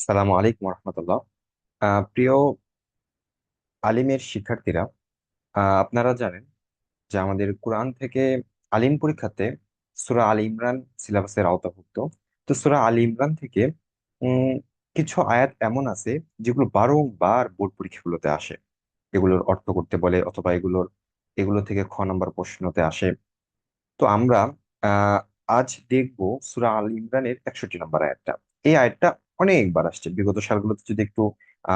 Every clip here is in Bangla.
সালামু আলাইকুম রহমতুল্লাহ। প্রিয় আলিমের শিক্ষার্থীরা, আপনারা জানেন যে আমাদের কোরআন থেকে আলিম পরীক্ষাতে সূরা আল ইমরান সিলেবাসের আওতাভুক্ত। তো সূরা আল ইমরান থেকে উম কিছু আয়াত এমন আছে যেগুলো বারংবার বোর্ড পরীক্ষাগুলোতে আসে। এগুলোর অর্থ করতে বলে অথবা এগুলো থেকে খ নম্বর প্রশ্নতে আসে। তো আমরা আহ আজ দেখব সূরা আল ইমরানের 61 নম্বর আয়াতটা। এই আয়াতটা অনেকবার আসছে বিগত সালগুলোতে। যদি একটু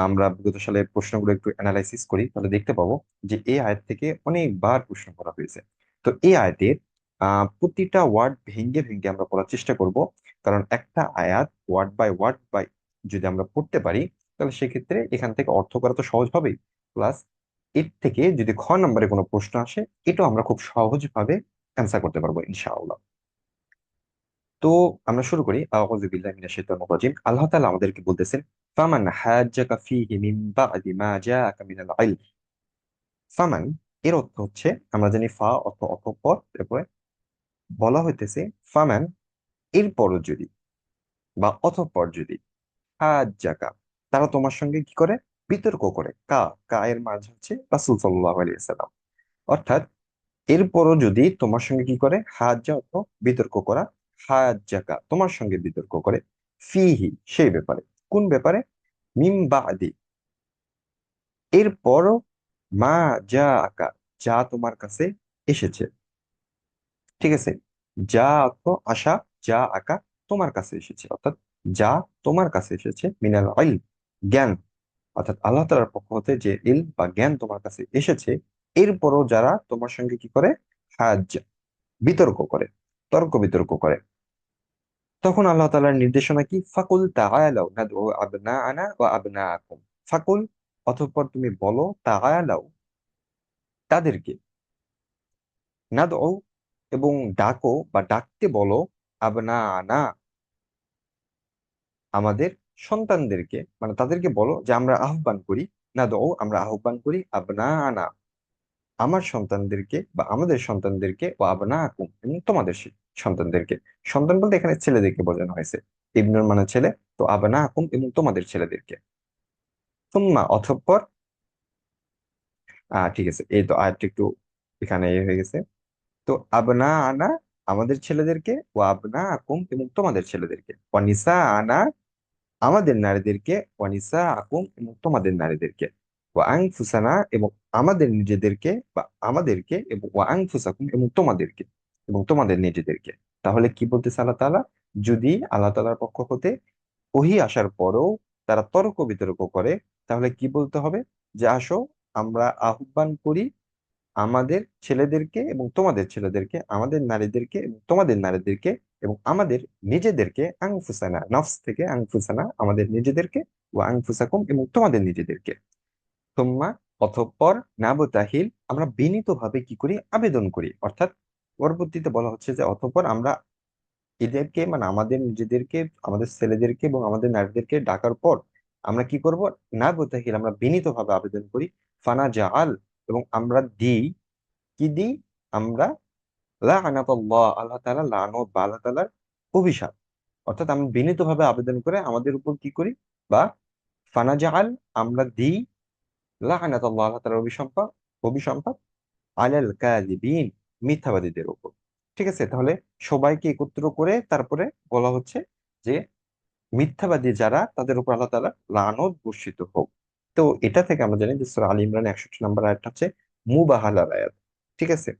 আমরা বিগত সালের প্রশ্নগুলো একটু অ্যানালাইসিস করি তাহলে দেখতে পাবো যে এই আয়াত থেকে অনেকবার প্রশ্ন করা হয়েছে। তো এই আয়াতের প্রতিটা ওয়ার্ড ভেঙ্গে ভেঙ্গে আমরা পড়ার চেষ্টা করব, কারণ একটা আয়াত ওয়ার্ড বাই যদি আমরা পড়তে পারি তাহলে সেক্ষেত্রে এখান থেকে অর্থ করা তো সহজ হবেই, প্লাস এর থেকে যদি খ নম্বরে কোনো প্রশ্ন আসে এটাও আমরা খুব সহজভাবে অ্যান্সার করতে পারবো ইনশাআল্লাহ। তো আমরা শুরু করি। আউযু বিল্লাহি মিনাশ শাইতানির রাজিম। আল্লাহ তাআলা আমাদেরকে বলতেছেন, ফামান হাজ্জাকা ফীহি মিন বা'দি মা জাআকা মিনাল ইলম। ফামান এর অর্থ হচ্ছে, আমরা জানি ফা অর্থ অতঃপর, তারপরে বলা হইতেছে ফামান এরপরও যদি বা অতঃপর যদি হাজ্জাকা তারা তোমার সঙ্গে কি করে, বিতর্ক করে। কা এর মাঝ হচ্ছে রাসূল সাল্লাল্লাহু আলাইহি ওয়াসাল্লাম। অর্থাৎ এরপরও যদি তোমার সঙ্গে কি করে, হাজ্জা অর্থ বিতর্ক করা, হাজ্জাকা তোমার সঙ্গে বিতর্ক করে, ফিহি সেই ব্যাপারে। কোন ব্যাপারে? মিম বাদি এরপরও, মা যা আকা যা তোমার কাছে এসেছে। ঠিক আছে, যা অর্থ আশা, যা আকা তোমার কাছে এসেছে, অর্থাৎ যা তোমার কাছে এসেছে মিনাল ইলম জ্ঞান। অর্থাৎ আল্লাহ তাআলার পক্ষ হতে যে ইলম বা জ্ঞান তোমার কাছে এসেছে, এরপরও যারা তোমার সঙ্গে কি করে, হাজ বিতর্ক করে, তর্ক বিতর্ক করে, তখন আল্লাহ তাআলার নির্দেশনা কি, ফাকুল তাআলাউ নাদউ আবনাআনা ওয়া আবনাআকুম। ফাকুল অতঃপর তুমি বলো, তাআলাউ তাদেরকে, নাদউ এবং ডাকো বা ডাকতে বলো, আবনাআনা আমাদের সন্তানদেরকে, মানে তাদেরকে বলো যে আমরা আহ্বান করি, নাদউ আমরা আহ্বান করি, আবনাআনা আমার সন্তানদেরকে বা আমাদের সন্তানদেরকে, ও আবনাআকুম এবং তোমাদের সন্তানদেরকে। সন্তান বলতে এখানে ছেলেদেরকে বোঝানো হয়েছে। ইবনুর মানে ছেলে, তো আবনাআকুম এবং তোমাদের ছেলেদেরকে। সুম্মা অতঃপর, ঠিক আছে, এই তো আয়াতটা একটু এখানে হয়ে গেছে। তো আবনা আনা আমাদের ছেলেদেরকে, ও আবনা আকুম এবং তোমাদের ছেলেদেরকে, অনিসা আনা আমাদের নারীদেরকে, অনিসা আকুম এবং তোমাদের নারীদেরকে, ও আংফুসানা এবং আমাদের নিজেদেরকে বা আমাদেরকে, এবং ও আংফুসাকুম এবং তোমাদেরকে এবং তোমাদের নিজেদেরকে। তাহলে কি বলতেছে আল্লাহ তাআলা, যদি আল্লাহ তাআলার পক্ষ হতে ওহী আসার পরেও তারা তর্ক বিতর্ক করে, তাহলে কি বলতে হবে, যে আসো আমরা আহ্বান করি আমাদের ছেলেদেরকে এবং তোমাদের ছেলেদেরকে, আমাদের নারীদেরকে এবং তোমাদের নারীদেরকে, এবং আমাদের নিজেদেরকে, আংফুসানা নফস থেকে আংফুসানা আমাদের নিজেদেরকে, ও আংফুসাকুম এবং তোমাদের নিজেদেরকে। তোমা অতঃপর নাবতাহিল আমরা বিনীতভাবে কি করি, আবেদন করি। অর্থাৎ পরবর্তীতে বলা হচ্ছে যে অতঃপর আমরা এদেরকে, মানে আমাদের নিজেদেরকে, আমাদের ছেলেদেরকে এবং আমাদের নারীদেরকে ডাকার পর আমরা কি করব, নাবতাহিল আমরা বিনীতভাবে আবেদন করি, ফানা জাআল এবং আমরা দিই, কি দিই আমরা, লাআনাতাল্লাহ আল্লাহ তাআলা লানত বা আল্লাহ তাআলার অভিশাপ। অর্থাৎ আমরা বিনীতভাবে আবেদন করে আমাদের উপর কি করি, বা ফানাজাআল আমরা দিই, লাআনাতাল্লাহ আল্লাহ তাআলার অভিসম্পাত অভিসম্পাত আলাল কাযিবিন মিথ্যাবাদীদের উপর। ঠিক আছে, তাহলে সবাইকে একত্র করে তারপরে বলা হচ্ছে যে মিথ্যাবাদী যারা তাদের উপর আল্লাহ তাআলা লানত বর্ষিত হোক। তো এটা থেকে আমরা জানি যে সূরা আলী ইমরান 61 নম্বর আয়াতটা হচ্ছে মুবাহালার আয়াত। ঠিক আছে,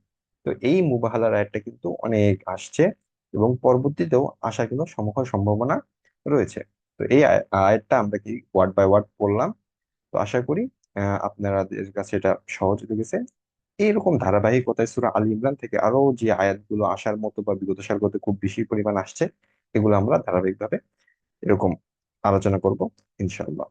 তো এই মুবাহালার আয়াতটা কিন্তু অনেক আসছে এবং পরবর্তীতেও আসার কিন্তু সমূহ সম্ভাবনা রয়েছে। তো এই আয়াতটা আমরা কি ওয়ার্ড বাই ওয়ার্ড পড়লাম। তো আশা করি আপনাদের কাছে এটা সহজ লেগেছে। এইরকম ধারাবাহিকতায় সূরা আলী ইমরান থেকে আরো যে আয়াতগুলো আসার মতো বা বিগত সালগুলোতে খুব বেশি পরিমাণ আসছে, এগুলো আমরা ধারাবাহিকভাবে এরকম আলোচনা করব ইনশাআল্লাহ।